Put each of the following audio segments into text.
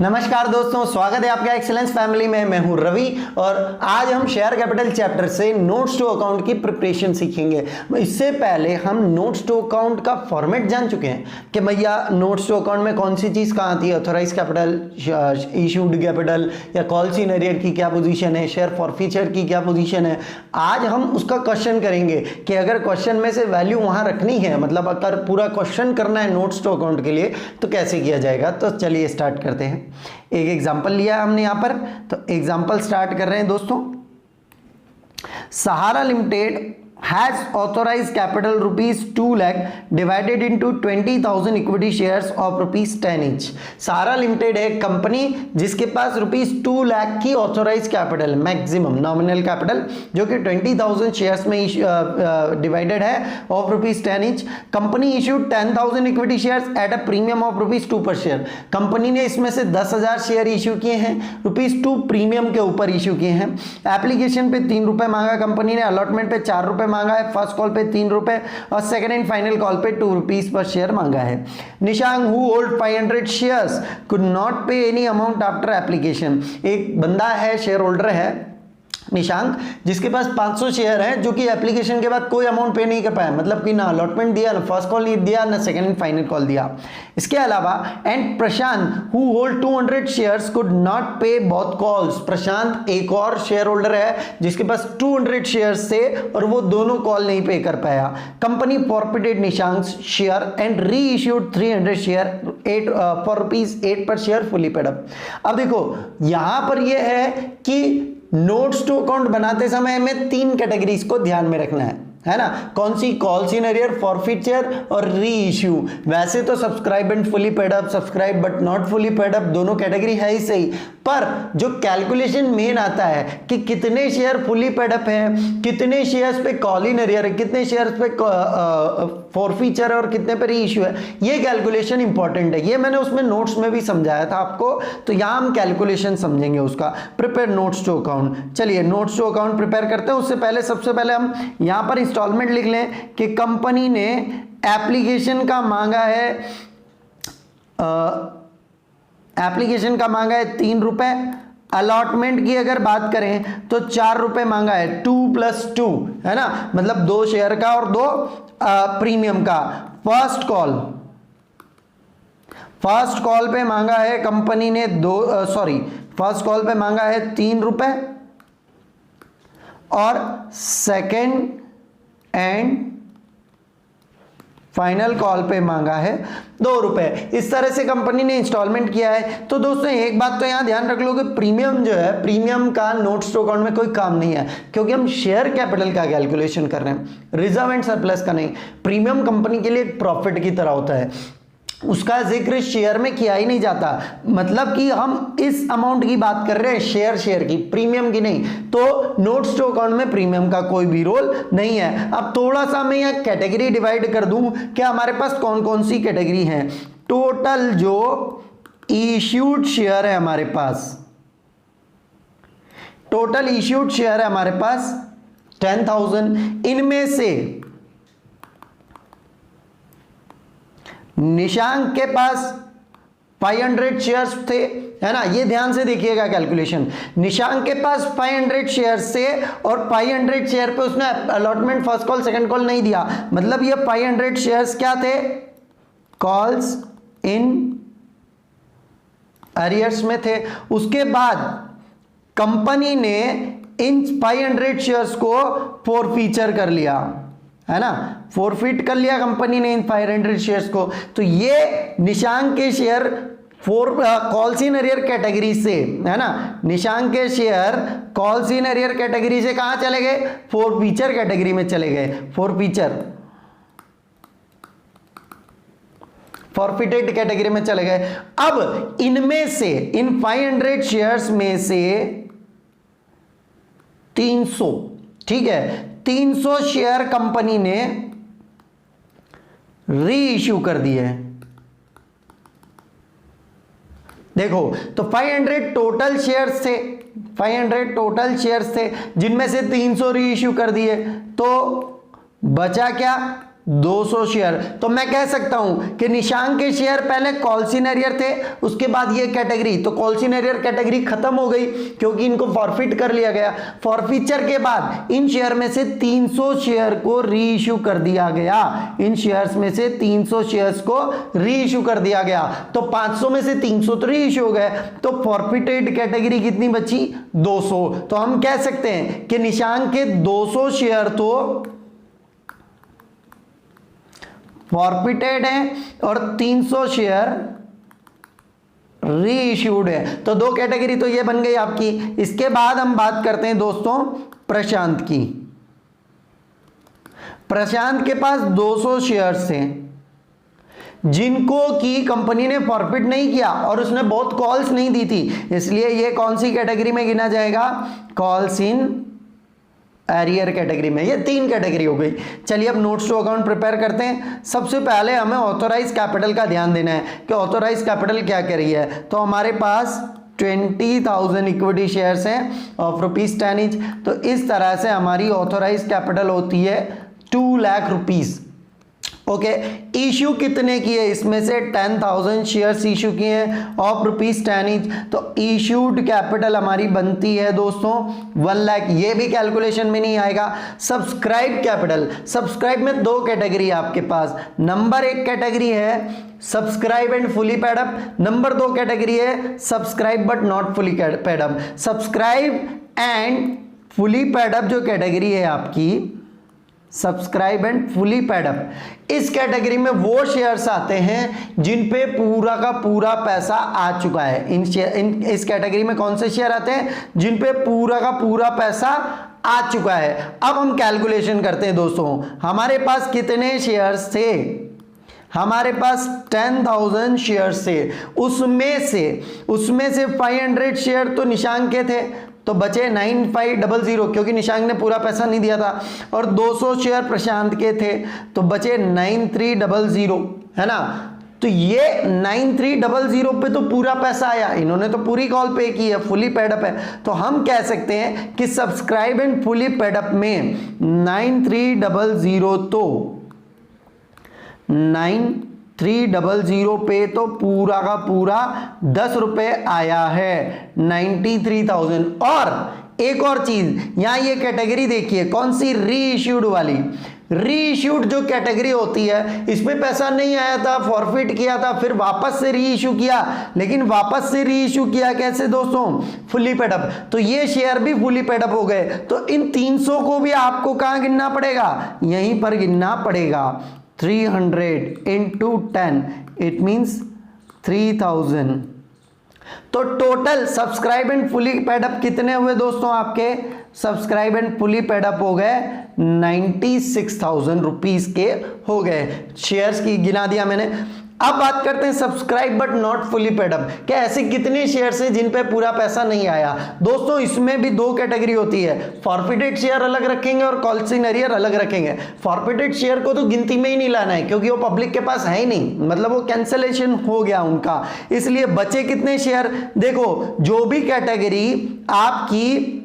नमस्कार दोस्तों, स्वागत है आपका एक्सीलेंस फैमिली में। मैं हूं रवि और आज हम शेयर कैपिटल चैप्टर से नोट्स टू अकाउंट की प्रिपरेशन सीखेंगे। इससे पहले हम नोट्स टू अकाउंट का फॉर्मेट जान चुके हैं कि भैया नोट्स टू अकाउंट में कौन सी चीज कहाँ आती है, ऑथराइज कैपिटल, इशूड कैपिटल या कॉल इन एरियर की क्या पोजीशन है, शेयर फॉरफीचर की क्या पोजीशन है। आज हम उसका क्वेश्चन करेंगे कि अगर क्वेश्चन में से वैल्यू वहां रखनी है, मतलब अगर पूरा क्वेश्चन करना है नोट्स टू अकाउंट के लिए तो कैसे किया जाएगा। तो चलिए स्टार्ट करते हैं। एक एग्जांपल लिया हमने यहां पर, तो एग्जांपल स्टार्ट कर रहे हैं दोस्तों। सहारा limited has authorized capital rupees 2 lakh divided into 20,000 equity shares of rupees 10 each। Sahara limited है कंपनी जिसके पास रुपीस 2 लाख की authorise capital, maximum nominal capital, जो कि 20,000 शेयर्स में डिवाइडेड है of rupees 10 each। Company issued 10,000 equity shares at a premium of rupees 2 per share. Company ने इसमें से 10,000 शेयर इश्यू किए हैं, रुपीस 2 प्रीमियम के ऊपर इश्यू किए हैं। एप्लीकेशन पे 3 रुपए मांगा कंपनी ने, अलॉटमेंट पे 4 रुपए मांगा है, फर्स्ट कॉल पे 3 रुपए और सेकंड एंड फाइनल कॉल पे 2 रुपीस पर शेयर मांगा है। Nishang who hold 500 shares could not pay any amount after application. एक बंदा है, शेयर होल्डर है निशांक, जिसके पास 500 शेयर है, जो कि एप्लीकेशन के बाद कोई अमाउंट पे नहीं कर पाया, मतलब कि ना अलॉटमेंट दिया, ना फर्स्ट कॉल नहीं दिया, ना सेकंड एंड फाइनल कॉल दिया। इसके अलावा and Prashant who hold 200 shares could not पे बोथ कॉल्स। प्रशांत एक और शेयर होल्डर है जिसके पास 200 शेयर्स थे और वो दोनों कॉल नहीं पे कर पाया। Company forfeited Nishank share and re issued 300 share for rupees 8 पर शेयर फुली पेड अप। अब देखो यहां पर ये है कि नोट्स टू अकाउंट बनाते समय हमें 3 कैटेगरीज को ध्यान में रखना है ना। कौन सी? कॉल्स इन एरियर, फॉरफीचर और री इश्यू। वैसे तो subscribe and fully paid up, subscribe but not fully paid up, दोनों कैटेगरी है ही सही, पर जो कैलकुलेशन मेन आता है कि कितने शेयर फुली पेड अप है, कितने शेयर्स पे कॉल इन एरियर है, कितने शेयर्स पे फॉरफीचर और कितने पे री इश्यू है, ये कैलकुलेशन इंपॉर्टेंट है। ये मैंने उसमें नोट्स में भी समझाया था आपको, तो यहां हम कैलकुलेशन समझेंगे उसका। Prepare notes to account. चलिए नोट्स टू अकाउंट प्रिपेयर करते हैं। उससे पहले सबसे पहले हम यहां पर इंस्टॉलमेंट लिख लें कि कंपनी ने एप्लीकेशन का मांगा है, एप्लीकेशन का मांगा है 3 रुपए। अलॉटमेंट की अगर बात करें तो 4 रुपए मांगा है, 2 + 2 है ना, मतलब 2 शेयर का और 2 प्रीमियम का। फर्स्ट कॉल पे मांगा है कंपनी ने फर्स्ट कॉल पे मांगा है 3 रुपए और सेकंड एंड फाइनल कॉल पे मांगा है 2 रुपए। इस तरह से कंपनी ने इंस्टॉलमेंट किया है। तो दोस्तों एक बात तो यहां ध्यान रख लो कि प्रीमियम जो है, प्रीमियम का नोट्स टू अकाउंट में कोई काम नहीं है, क्योंकि हम शेयर कैपिटल का कैलकुलेशन कर रहे हैं, रिजर्व एंड सरप्लस का नहीं। प्रीमियम कंपनी के लिए प्रॉफिट की तरह होता है, उसका जिक्र शेयर में किया ही नहीं जाता। मतलब कि हम इस अमाउंट की बात कर रहे हैं शेयर की, प्रीमियम की नहीं। तो नोट्स टू अकाउंट में प्रीमियम का कोई भी रोल नहीं है। अब थोड़ा सा मैं यहां कैटेगरी डिवाइड कर दूं कि हमारे पास कौन कौन सी कैटेगरी है। टोटल जो इश्यूड शेयर है हमारे पास, टोटल इश्यूड शेयर है हमारे पास 10,000। इनमें से निशांक के पास 500 शेयर्स थे, है ना, ये ध्यान से देखिएगा कैलकुलेशन। निशांक के पास 500 शेयर्स थे और 500 शेयर पे उसने allotment first call second call नहीं दिया, मतलब ये 500 शेयर्स क्या थे? कॉल्स इन एरियर्स में थे। उसके बाद कंपनी ने इन 500 शेयर्स को फॉरफीचर कर लिया, है ना, फॉरफिट कर लिया कंपनी ने इन 500 शेयर्स को। तो ये निशांक के share calls in arrear category से, है ना, निशांक के share calls in arrear category से कहां चले गए? फॉरफीचर कैटेगरी में चले गए, फॉरफिटेड कैटेगरी में चले गए। अब इनमें से, इन 500 शेयर्स में से 300, ठीक है, 300 शेयर कंपनी ने री इश्यू कर दिए। देखो तो 500 टोटल शेयर्स थे, 500 टोटल शेयर्स थे, जिनमें से 300 री इश्यू कर दिए, तो बचा क्या? 200 शेयर। तो मैं कह सकता हूं कि निशांक के शेयर पहले कॉल्सिन एरियर थे, उसके बाद ये कैटेगरी, तो कॉल्सिन एरियर कैटेगरी खत्म हो गई क्योंकि इनको फॉरफिट कर लिया गया। फॉरफिचर के बाद इन शेयर में से 300 शेयर को री इश्यू कर दिया गया, इन शेयर्स में से 300 शेयर्स को री इश्यू कर दिया गया। तो 500 में से 300 तो री इश्यू हो गए, तो फॉरफिटेड कैटेगरी कितनी बची? 200। तो हम कह सकते हैं कि निशांक के 200 शेयर तो फॉरफिटेड है और 300 शेयर री इश्यूड है। तो दो कैटेगरी तो ये बन गई आपकी। इसके बाद हम बात करते हैं दोस्तों प्रशांत की। प्रशांत के पास 200 शेयर्स थे जिनको की कंपनी ने फॉरफिट नहीं किया और उसने बहुत कॉल्स नहीं दी थी, इसलिए ये कौन सी कैटेगरी में गिना जाएगा? कॉल्स इन एरियर कैटेगरी में। ये 3 कैटेगरी हो गई। चलिए अब नोट्स टू अकाउंट प्रिपेयर करते हैं। सबसे पहले हमें ऑथोराइज कैपिटल का ध्यान देना है कि ऑथोराइज कैपिटल क्या कह रही है। तो हमारे पास 20,000 इक्विटी शेयर्स हैं ऑफ ₹10 ईच। तो इस तरह से हमारी ऑथोराइज कैपिटल होती है 2 लाख रुपीस। ओके, इश्यू कितने किए? इसमें से 10,000 शेयर्स इश्यू किए हैं ऑफ ₹10 ईच। तो इश्यूड कैपिटल हमारी बनती है दोस्तों 1 लाख। ये भी कैलकुलेशन में नहीं आएगा। सब्सक्राइब कैपिटल, सब्सक्राइब में 2 कैटेगरी है आपके पास। नंबर 1 कैटेगरी है subscribe and fully paid up, number 2 category है subscribe but not fully paid up. Subscribe and fully paid up जो कैटेगरी है आपकी, subscribe and fully paid up, इस कैटेगरी में वो शेयर्स आते हैं जिन पे पूरा का पूरा पैसा आ चुका है। इस कैटेगरी में कौन से शेयर आते हैं? जिन पे पूरा का पूरा पैसा आ चुका है। अब हम कैलकुलेशन करते हैं दोस्तों। हमारे पास कितने शेयर्स थे? हमारे पास 10,000 शेयर्स थे। उसमें से 500 शेयर तो निशांक के थे, तो बचे 9500 क्योंकि निशांक ने पूरा पैसा नहीं दिया था, और 200 शेयर प्रशांत के थे तो बचे 9300, है ना। तो ये 9300 पे तो पूरा पैसा आया, इन्होंने तो पूरी कॉल पे की है, फुली पेडअप है। तो हम कह सकते हैं कि सब्सक्राइब एंड फुली पेडअप में 9300 तो 9300 पे तो पूरा का पूरा 10 रुपए आया है 93,000। और एक और चीज यहां ये कैटेगरी देखिए, कौन सी? री इश्यूड वाली। री इश्यूड जो कैटेगरी होती है इसमें पैसा नहीं आया था, फॉरफिट किया था, फिर वापस से री इश्यू किया। लेकिन वापस से री इश्यू किया कैसे दोस्तों? Fully paid up. तो ये शेयर भी फुली पेडअप हो गए। तो इन 300 को भी आपको कहां गिनना पड़ेगा? यहीं पर गिनना पड़ेगा। 300 into 10 इट मीन्स 3000। तो total subscribe and fully paid up कितने हुए दोस्तों? आपके सब्सक्राइब एंड फुली पेडअप हो गए 96,000 रुपीज के हो गए। शेयर्स की गिना दिया मैंने। अब बात करते हैं subscribe but not fully paid up. क्या ऐसे कितने शेयर्स हैं जिन पे पूरा पैसा नहीं आया? दोस्तों इसमें भी 2 कैटेगरी होती है, फॉरफिटेड शेयर अलग रखेंगे और कॉल्सिन एरियर अलग रखेंगे। फॉरफिटेड शेयर को तो गिनती में ही नहीं लाना है क्योंकि वो पब्लिक के पास है ही नहीं, मतलब वो कैंसलेशन हो गया उनका। इसलिए बचे कितने शेयर? देखो जो भी कैटेगरी आपकी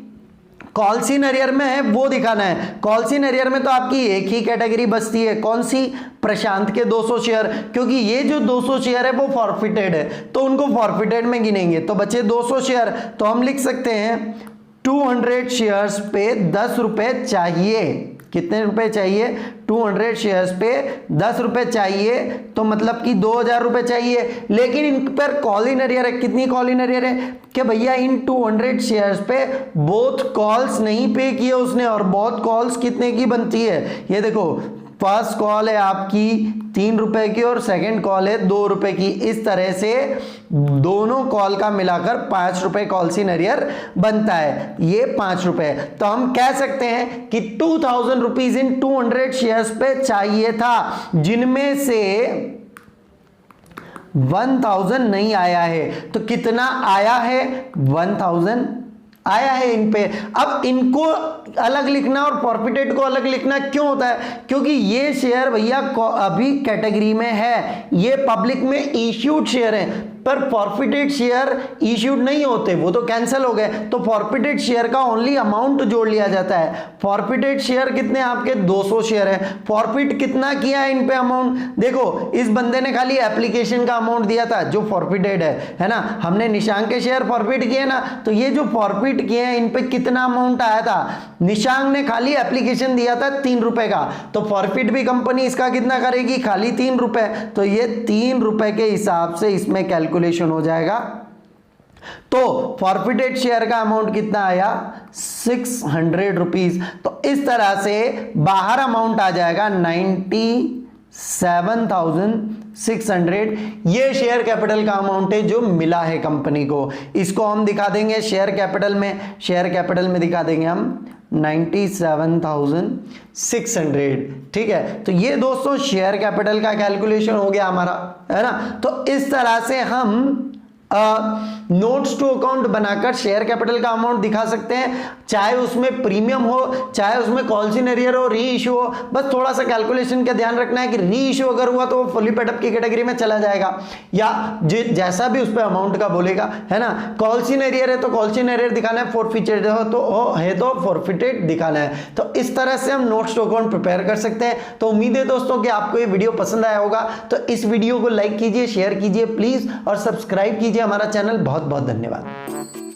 कॉल्सिन एरियर में है वो दिखाना है। कॉल्सिन एरियर में तो आपकी एक ही कैटेगरी बचती है, कौन सी? प्रशांत के 200 शेयर, क्योंकि ये जो 200 शेयर है वो फॉरफिटेड है तो उनको फॉरफिटेड में गिनेंगे। तो बचे 200 शेयर, तो हम लिख सकते हैं 200 शेयर्स पे 10 रुपए चाहिए। कितने रुपए चाहिए? 200 शेयर्स पे 10 रुपए चाहिए, तो मतलब कि 2000 रुपए चाहिए। लेकिन इन पर कॉल इन एरियर है। कितनी कॉल इन एरियर है कि भैया इन 200 शेयर्स पे बोथ कॉल्स नहीं पे किए उसने, और बोथ कॉल्स कितने की बनती है? ये देखो, फर्स्ट कॉल है आपकी 3 रुपए की और सेकंड कॉल है 2 रुपए की। इस तरह से दोनों कॉल का मिलाकर 5 रुपए कॉल्सिन एरियर बनता है, ये 5 रुपए। तो हम कह सकते हैं कि 2000 रुपीज इन 200 शेयर्स पे चाहिए था, जिनमें से 1000 नहीं आया है। तो कितना आया है? 1000 आया है इन पे। अब इनको अलग लिखना और फॉरफिटेड को अलग लिखना क्यों होता है? क्योंकि ये शेयर भैया अभी कैटेगरी में है, ये पब्लिक में इश्यूड शेयर है। पर फॉरफिटेड शेयर इश्यूड नहीं होते, वो तो कैंसिल हो गए, तो फॉरफिटेड शेयर का ओनली अमाउंट जोड़ लिया जाता है। फॉरफिटेड शेयर कितने आपके 200 शेयर है, फॉरफिट कितना किया है इन पे अमाउंट, देखो इस बंदे ने खाली एप्लीकेशन का अमाउंट दिया था जो फॉरफिटेड है ना, हमने निशांक के शेयर फॉरफिट किए ना, तो ये जो फॉरफिट किए हैं इन पे कितना अमाउंट आया था, निशांक ने खाली एप्लीकेशन दिया था 3 रुपए का, तो फॉरफिट भी कंपनी इसका कितना करेगी, खाली 3 रुपए, तो ये 3 रुपए के हिसाब से इसमें कैलकुलेशन हो जाएगा। तो फॉरफिटेड शेयर का अमाउंट कितना आया 600 रुपीज, तो इस तरह से बाहर अमाउंट आ जाएगा 97,600, ये शेयर कैपिटल का अमाउंट है जो मिला है कंपनी को। इसको हम दिखा देंगे शेयर कैपिटल में, शेयर कैपिटल में दिखा देंगे हम 97,600, ठीक है। तो ये दोस्तों शेयर कैपिटल का कैलकुलेशन हो गया हमारा, है ना। तो इस तरह से हम नोट्स टू अकाउंट बनाकर शेयर कैपिटल का अमाउंट दिखा सकते हैं, चाहे उसमें प्रीमियम हो, चाहे उसमें कॉल इन एरियर हो, री इश्यू हो। बस थोड़ा सा कैलकुलेशन का ध्यान रखना है कि री इश्यू अगर हुआ तो वो फुली पेड अप की कैटेगरी में चला जाएगा, या जैसा भी उस पर अमाउंट का बोलेगा, है ना। कॉल इन एरियर है तो कॉल इन एरियर दिखाना है, फॉरफिटेड हो तो फॉरफिटेड दिखाना है। तो इस तरह से हम नोट्स टू अकाउंट प्रिपेयर कर सकते हैं। तो उम्मीद है दोस्तों कि आपको ये वीडियो पसंद आया होगा, तो इस वीडियो को लाइक कीजिए, शेयर कीजिए प्लीज, और सब्सक्राइब कीजिए हमारा चैनल। बहुत बहुत धन्यवाद।